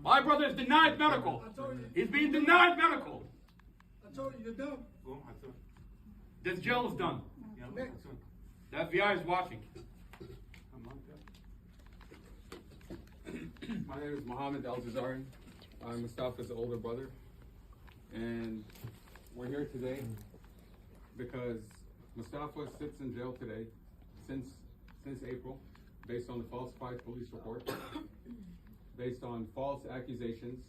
My brother is denied medical. He's being denied medical. I told you, you're done. This jail is done. The FBI is watching. My name is Mohammed Al-Jazari. I'm Mustafa's older brother. And we're here today because Mustafa sits in jail today since April, based on the falsified police report, based on false accusations.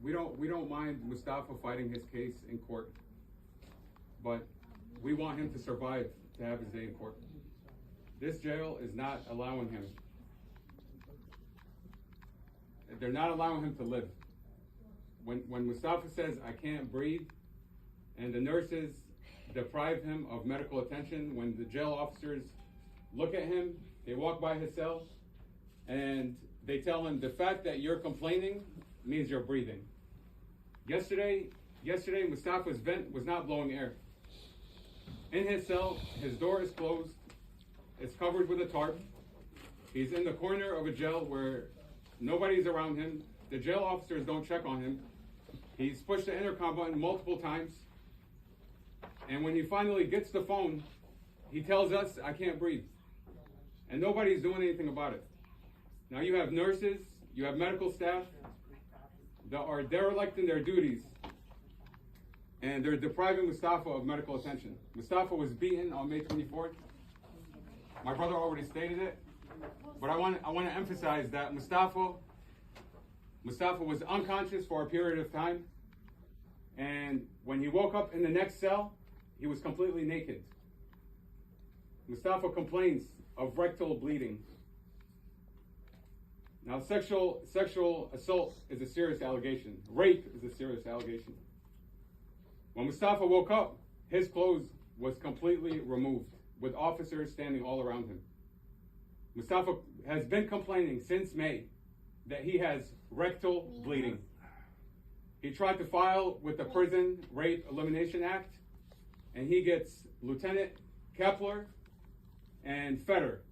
We don't mind Mustafa fighting his case in court, but we want him to survive to have his day in court. This jail is not allowing him. They're not allowing him to live. When Mustafa says, "I can't breathe," and the nurses deprive him of medical attention, when the jail officers look at him, they walk by his cell, and they tell him, "The fact that you're complaining means you're breathing." Yesterday, Mustafa's vent was not blowing air. In his cell, his door is closed. It's covered with a tarp. He's in the corner of a jail where nobody's around him. The jail officers don't check on him. He's pushed the intercom button multiple times. And when he finally gets the phone, he tells us, "I can't breathe." And nobody's doing anything about it. Now you have nurses, you have medical staff that are derelict in their duties, and they're depriving Mustafa of medical attention. Mustafa was beaten on May 24th. My brother already stated it, but I want to emphasize that Mustafa was unconscious for a period of time, and when he woke up in the next cell, he was completely naked. Mustafa complains of rectal bleeding. Now, sexual assault is a serious allegation. Rape is a serious allegation. When Mustafa woke up, his clothes was completely removed, with officers standing all around him. Mustafa has been complaining since May that he has rectal bleeding. He tried to file with the Prison Rape Elimination Act, and he gets Lieutenant Kepler and Fetter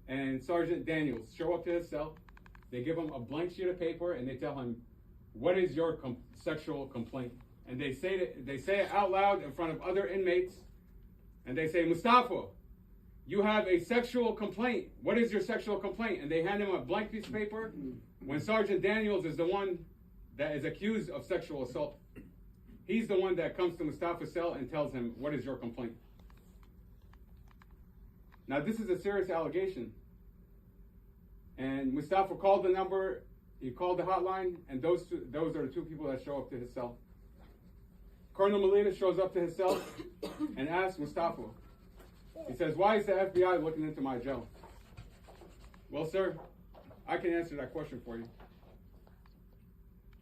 and Sergeant Daniels show up to his cell. They give him a blank sheet of paper and they tell him, "What is your sexual complaint?" And they say it out loud in front of other inmates, and they say, "Mustafa, you have a sexual complaint. What is your sexual complaint?" And they hand him a blank piece of paper when Sergeant Daniels is the one that is accused of sexual assault. He's the one that comes to Mustafa's cell and tells him, "What is your complaint?" Now, this is a serious allegation. And Mustafa called the number, he called the hotline, and those are the two people that show up to his cell. Colonel Melita shows up to his cell and asks Mustafa, he says, "Why is the FBI looking into my jail?" "Well, sir, I can answer that question for you."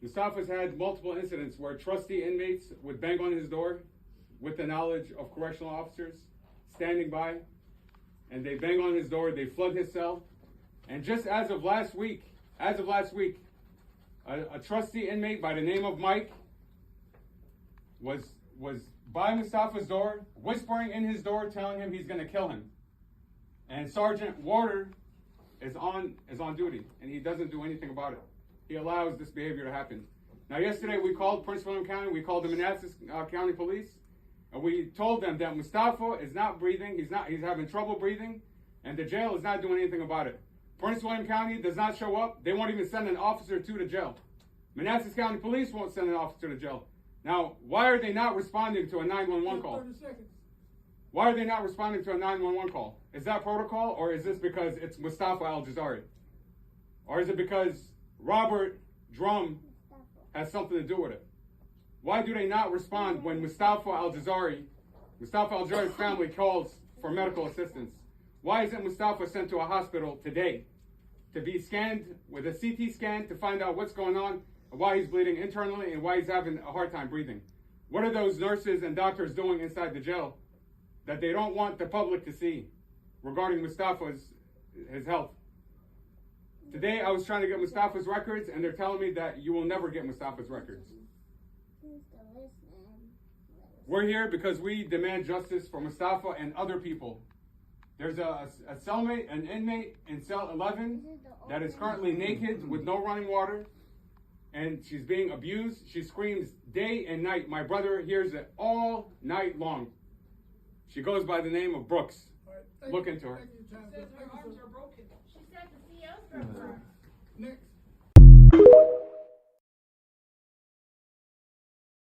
Mustafa's had multiple incidents where trusty inmates would bang on his door with the knowledge of correctional officers standing by, and they bang on his door, they flood his cell. And just as of last week, a trusty inmate by the name of Mike was by Mustafa's door, whispering in his door, telling him he's going to kill him. And Sergeant Warder is on duty, and he doesn't do anything about it. He allows this behavior to happen. Now, yesterday we called Prince William County, we called the Manassas County Police, and we told them that Mustafa is not breathing, he's having trouble breathing, and the jail is not doing anything about it. Prince William County does not show up. They won't even send an officer to the jail. Manassas County Police won't send an officer to the jail. Now, why are they not responding to a 911 call? 30 seconds. Why are they not responding to a 911 call? Is that protocol, or is this because it's Mustafa Al-Jazari? Or is it because Robert Drum has something to do with it? Why do they not respond when Mustafa Al-Jazari's family calls for medical assistance? Why isn't Mustafa sent to a hospital today to be scanned with a CT scan to find out what's going on, and why he's bleeding internally, and why he's having a hard time breathing? What are those nurses and doctors doing inside the jail that they don't want the public to see regarding Mustafa's health? Today I was trying to get Mustafa's records, and they're telling me that you will never get Mustafa's records. We're here because we demand justice for Mustafa and other people There's a cellmate, an inmate in cell 11 that is currently naked with no running water, and she's being abused. She screams day and night. My brother hears it all night long. She goes by the name of Brooks. All right, Look into her. Thank you, Tom. Says her Thank you, arms sir. are broken. She said the CO's broke her. Next.